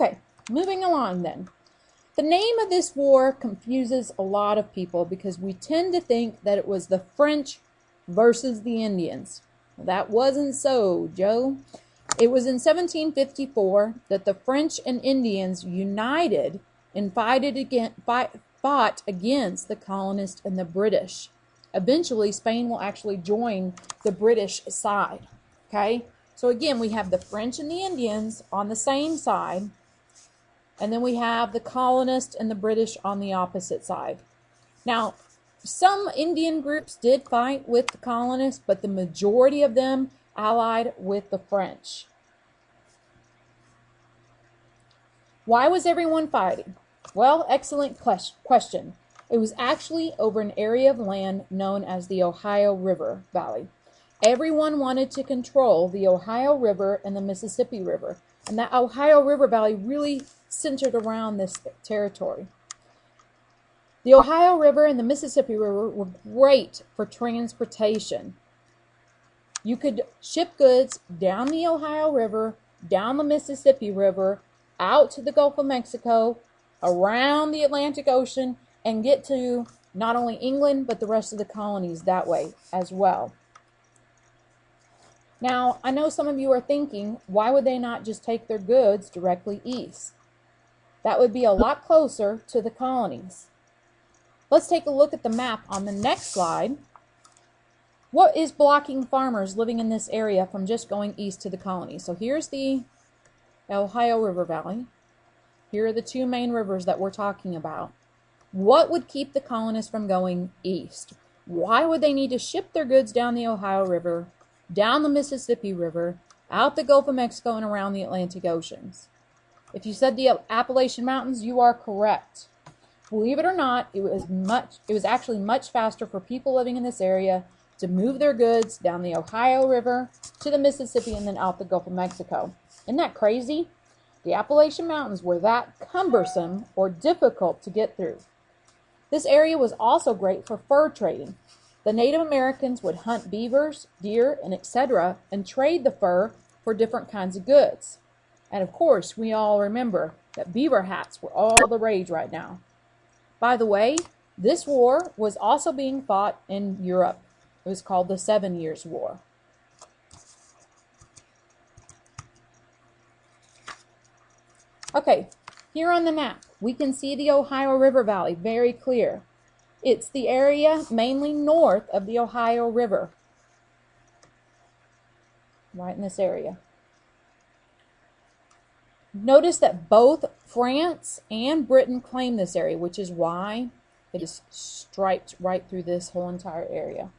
Okay, moving along then. The name of this war confuses a lot of people because we tend to think that it was the French versus the Indians. Well, that wasn't so, Joe. It was in 1754 that the French and Indians united and fought against the colonists and the British. Eventually, Spain will actually join the British side. Okay? So again, we have the French and the Indians on the same side, and then we have the colonists and the British on the opposite side. Now, some Indian groups did fight with the colonists, but the majority of them allied with the French. Why was everyone fighting? Well, excellent question. It was actually over an area of land known as the Ohio River Valley. Everyone wanted to control the Ohio River and the Mississippi River, and that Ohio River Valley really centered around this territory. The Ohio River and the Mississippi River were great for transportation. You could ship goods down the Ohio River, down the Mississippi River, out to the Gulf of Mexico, around the Atlantic Ocean, and get to not only England, but the rest of the colonies that way as well. Now, I know some of you are thinking, why would they not just take their goods directly east? That would be a lot closer to the colonies. Let's take a look at the map on the next slide. What is blocking farmers living in this area from just going east to the colonies? So here's the Ohio River Valley. Here are the two main rivers that we're talking about. What would keep the colonists from going east? Why would they need to ship their goods down the Ohio River, down the Mississippi River, out the Gulf of Mexico, and around the Atlantic Oceans? If you said the Appalachian Mountains, you are correct. Believe it or not, it was actually much faster for people living in this area to move their goods down the Ohio River to the Mississippi and then out the Gulf of Mexico. Isn't that crazy? The Appalachian Mountains were that cumbersome or difficult to get through. This area was also great for fur trading. The Native Americans would hunt beavers, deer, and etc. and trade the fur for different kinds of goods. And of course, we all remember that beaver hats were all the rage right now. By the way, this war was also being fought in Europe. It was called the 7 Years' War. Okay, here on the map, we can see the Ohio River Valley very clear. It's the area mainly north of the Ohio River. Right in this area. Notice that both France and Britain claim this area, which is why it is striped right through this whole entire area.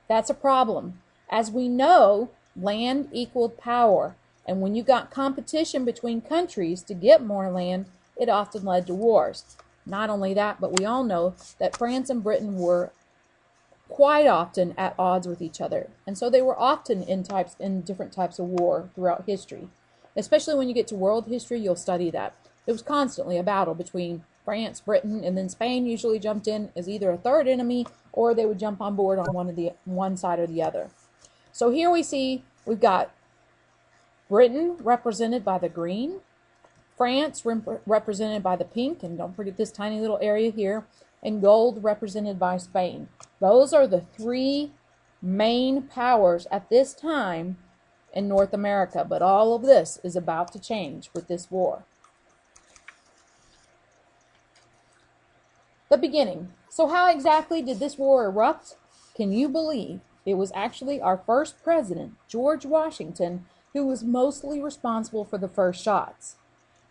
That's a problem. As we know, land equaled power. And when you got competition between countries to get more land, it often led to wars. Not only that, but we all know that France and Britain were quite often at odds with each other. And so they were often in different types of war throughout history. Especially when you get to world history, you'll study that. There was constantly a battle between France, Britain, and then Spain usually jumped in as either a third enemy or they would jump on board on one side or the other. So here we see we've got Britain represented by the green, France represented by the pink, and don't forget this tiny little area here, and gold represented by Spain. Those are the three main powers at this time in North America, but all of this is about to change with this war. The beginning. So how exactly did this war erupt? Can you believe it was actually our first president, George Washington, who was mostly responsible for the first shots.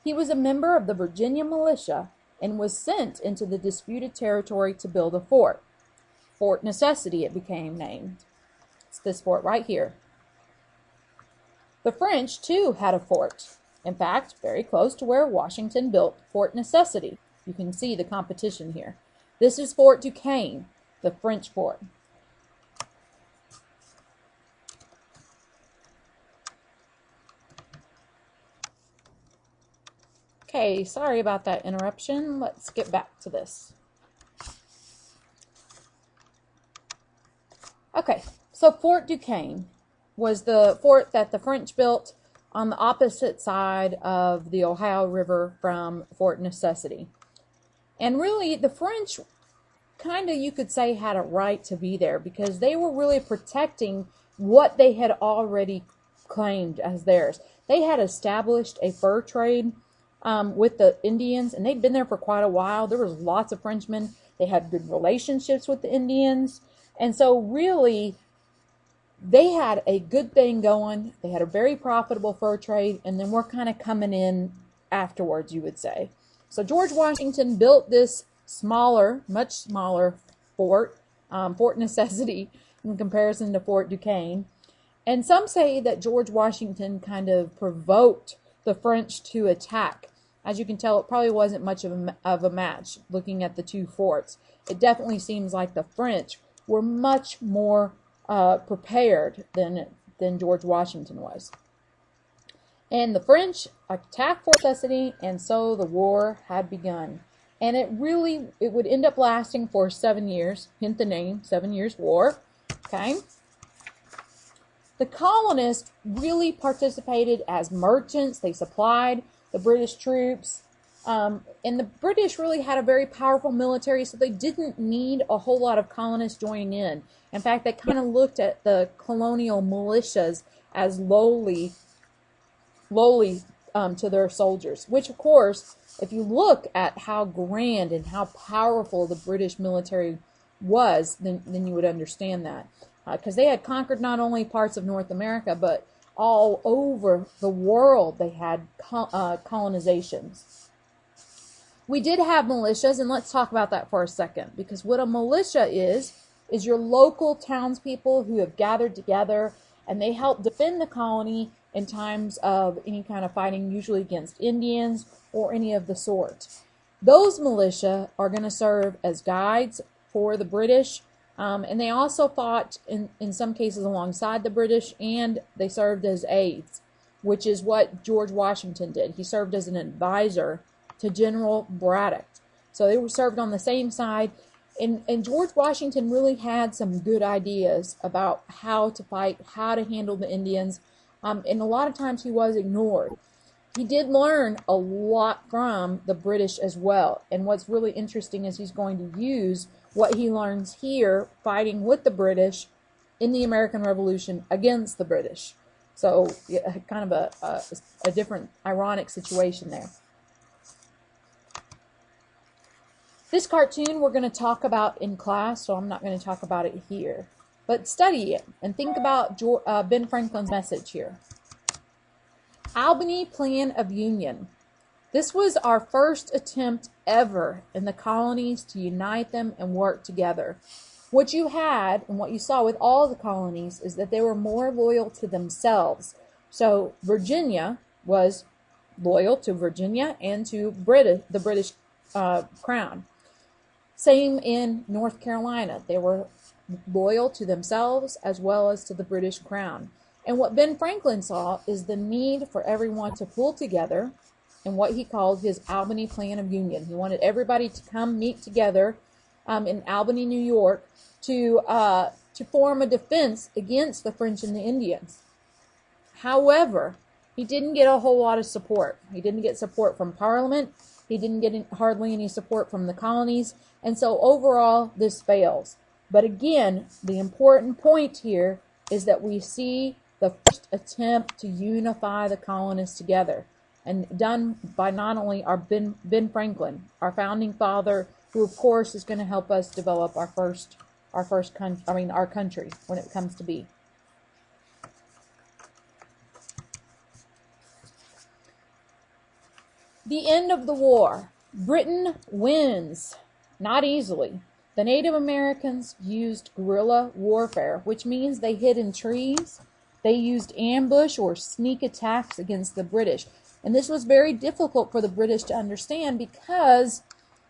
He was a member of the Virginia militia and was sent into the disputed territory to build a fort. Fort Necessity, it became named. It's this fort right here. The French, too, had a fort. In fact, very close to where Washington built Fort Necessity. You can see the competition here. This is Fort Duquesne, the French fort. Okay, sorry about that interruption. Let's get back to this. Okay, so Fort Duquesne was the fort that the French built on the opposite side of the Ohio River from Fort Necessity. And really, the French kind of, you could say, had a right to be there because they were really protecting what they had already claimed as theirs. They had established a fur trade with the Indians, and they'd been there for quite a while. There was lots of Frenchmen. They had good relationships with the Indians. And so really, they had a good thing going. They had a very profitable fur trade, and then we're kind of coming in afterwards, you would say. So George Washington built this smaller, much smaller fort, Fort Necessity, in comparison to Fort Duquesne. And some say that George Washington kind of provoked the French to attack. As you can tell, it probably wasn't much of a match looking at the two forts. It definitely seems like the French were much more prepared than George Washington was. And the French attacked Fort Necessity, and so the war had begun. And it would end up lasting for 7 years, hint the name, 7 Years' War. Okay. The colonists really participated as merchants. They supplied the British troops. And the British really had a very powerful military, so they didn't need a whole lot of colonists joining in. In fact, they kind of looked at the colonial militias as lowly to their soldiers, which, of course, if you look at how grand and how powerful the British military was, then you would understand that. Because they had conquered not only parts of North America, but all over the world they had colonizations. We did have militias, and let's talk about that for a second, because what a militia is your local townspeople who have gathered together, and they help defend the colony in times of any kind of fighting, usually against Indians or any of the sort. Those militia are going to serve as guides for the British, and they also fought in some cases alongside the British, and they served as aides, which is what George Washington did. He served as an advisor to General Braddock. So they were served on the same side, and George Washington really had some good ideas about how to fight, how to handle the Indians, and a lot of times he was ignored. He did learn a lot from the British as well, and what's really interesting is he's going to use what he learns here fighting with the British in the American Revolution against the British. So kind of a different ironic situation there. This cartoon we're going to talk about in class, so I'm not going to talk about it here. But study it and think about Ben Franklin's message here. Albany Plan of Union. This was our first attempt ever in the colonies to unite them and work together. What you had and what you saw with all the colonies is that they were more loyal to themselves. So Virginia was loyal to Virginia and to the British crown. Same in North Carolina. They were loyal to themselves as well as to the British crown. And what Ben Franklin saw is the need for everyone to pull together in what he called his Albany Plan of Union. He wanted everybody to come meet together in Albany, New York, to form a defense against the French and the Indians. However, he didn't get a whole lot of support. He didn't get support from Parliament. He didn't get hardly any support from the colonies. And so overall, this fails. But again, the important point here is that we see the first attempt to unify the colonists together, and done by not only our Ben Franklin, our founding father, who of course is going to help us develop our country when it comes to be. The end of the war. Britain wins, not easily. The Native Americans used guerrilla warfare, which means they hid in trees. They used ambush or sneak attacks against the British. And this was very difficult for the British to understand because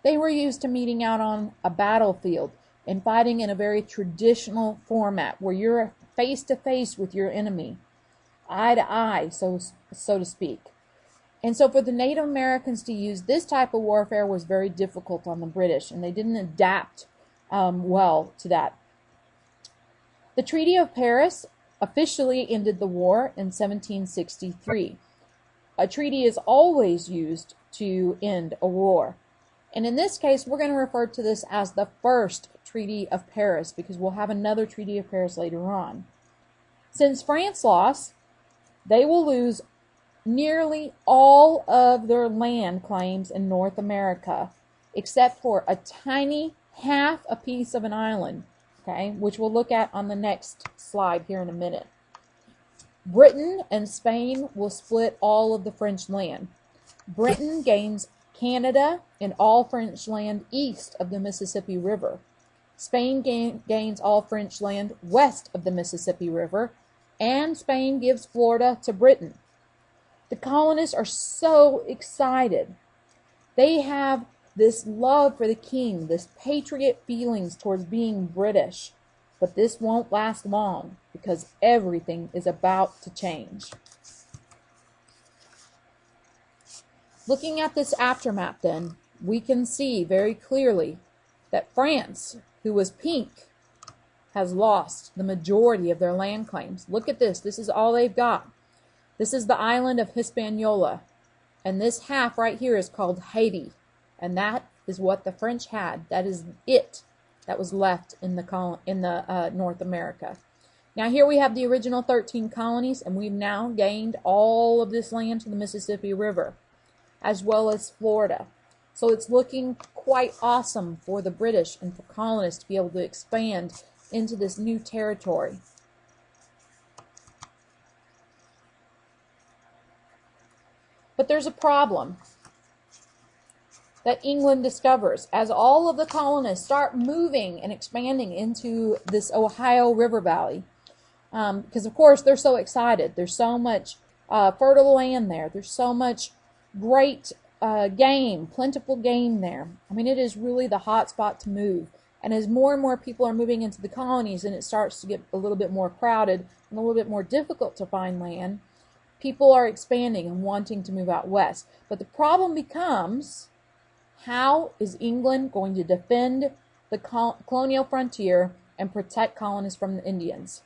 they were used to meeting out on a battlefield and fighting in a very traditional format where you're face to face with your enemy, eye to eye, so to speak. And so for the Native Americans to use this type of warfare was very difficult on the British, and they didn't adapt well to that. The Treaty of Paris officially ended the war in 1763. A treaty is always used to end a war. And in this case, we're going to refer to this as the First Treaty of Paris, because we'll have another Treaty of Paris later on. Since France lost, they will lose nearly all of their land claims in North America, except for a tiny half a piece of an island, okay, which we'll look at on the next slide here in a minute. Britain and Spain will split all of the French land. Britain gains Canada and all French land east of the Mississippi River. Spain gains all French land west of the Mississippi River, and Spain gives Florida to Britain. The colonists are so excited. They have this love for the king, this patriot feelings towards being British. But this won't last long, because everything is about to change. Looking at this aftermath then, we can see very clearly that France, who was pink, has lost the majority of their land claims. Look at this. This is all they've got. This is the island of Hispaniola. And this half right here is called Haiti. And that is what the French had. That is it that was left in the North America. Now here we have the original 13 colonies, and we've now gained all of this land to the Mississippi River, as well as Florida. So it's looking quite awesome for the British and for colonists to be able to expand into this new territory. But there's a problem that England discovers as all of the colonists start moving and expanding into this Ohio River Valley. Because, of course, they're so excited. There's so much fertile land there. There's so much great game, plentiful game there. I mean, it is really the hot spot to move. And as more and more people are moving into the colonies and it starts to get a little bit more crowded and a little bit more difficult to find land, people are expanding and wanting to move out west. But the problem becomes, how is England going to defend the colonial frontier and protect colonists from the Indians?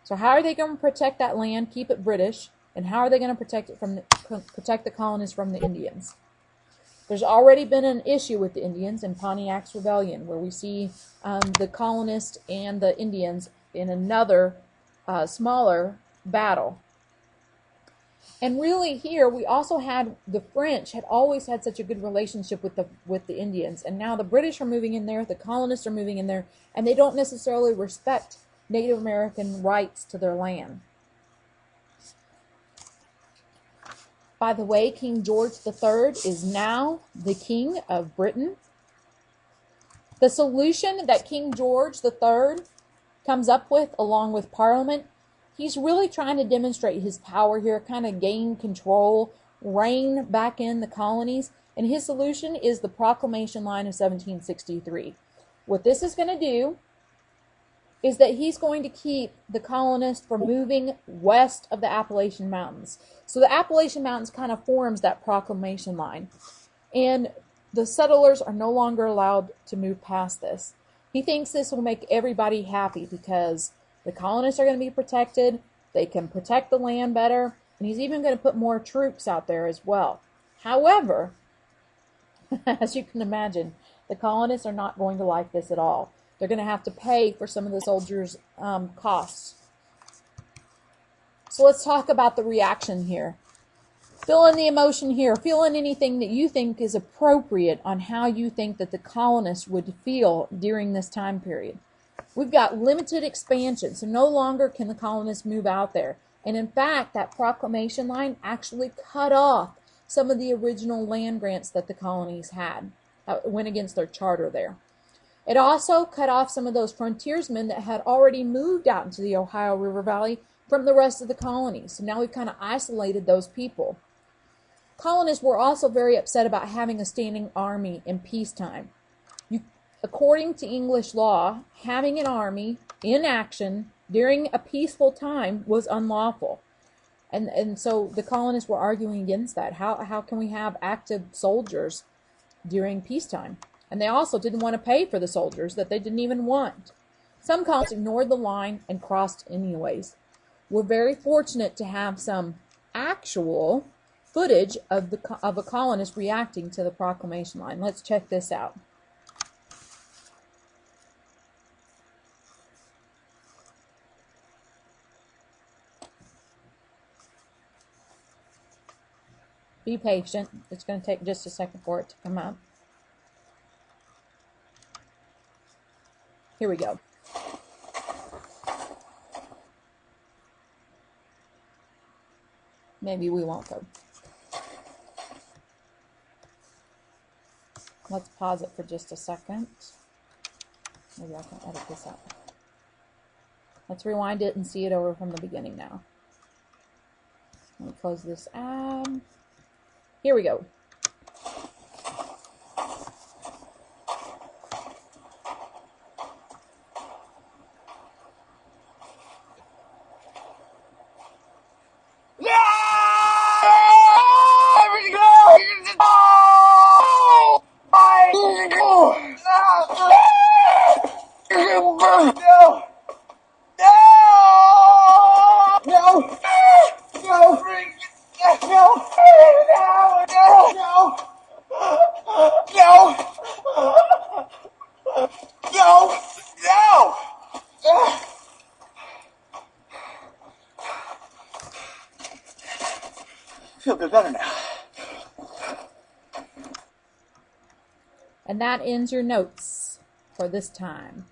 So how are they going to protect that land, keep it British, and how are they going to protect the colonists from the Indians? There's already been an issue with the Indians in Pontiac's Rebellion, where we see the colonists and the Indians in another smaller battle. And really here, we also had the French had always had such a good relationship with the Indians. And now the British are moving in there, the colonists are moving in there, and they don't necessarily respect Native American rights to their land. By the way, King George III is now the King of Britain. The solution that King George III comes up with, along with Parliament, he's really trying to demonstrate his power here, kind of gain control, reign back in the colonies. And his solution is the Proclamation Line of 1763. What this is going to do is that he's going to keep the colonists from moving west of the Appalachian Mountains. So the Appalachian Mountains kind of forms that proclamation line. And the settlers are no longer allowed to move past this. He thinks this will make everybody happy because the colonists are going to be protected. They can protect the land better. And he's even going to put more troops out there as well. However, as you can imagine, the colonists are not going to like this at all. They're going to have to pay for some of the soldiers' costs. So let's talk about the reaction here. Fill in the emotion here. Fill in anything that you think is appropriate on how you think that the colonists would feel during this time period. We've got limited expansion, so no longer can the colonists move out there. And in fact, that proclamation line actually cut off some of the original land grants that the colonies had. Went against their charter there. It also cut off some of those frontiersmen that had already moved out into the Ohio River Valley from the rest of the colonies. So now we've kind of isolated those people. Colonists were also very upset about having a standing army in peacetime. According to English law, having an army in action during a peaceful time was unlawful. And so the colonists were arguing against that. How can we have active soldiers during peacetime? And they also didn't want to pay for the soldiers that they didn't even want. Some colonists ignored the line and crossed anyways. We're very fortunate to have some actual footage of a colonist reacting to the proclamation line. Let's check this out. Be patient. It's going to take just a second for it to come up. Here we go. Maybe we won't go. Let's pause it for just a second. Maybe I can edit this out. Let's rewind it and see it over from the beginning now. Let me close this ab. Here we go. Feel a bit better now. And that ends your notes for this time.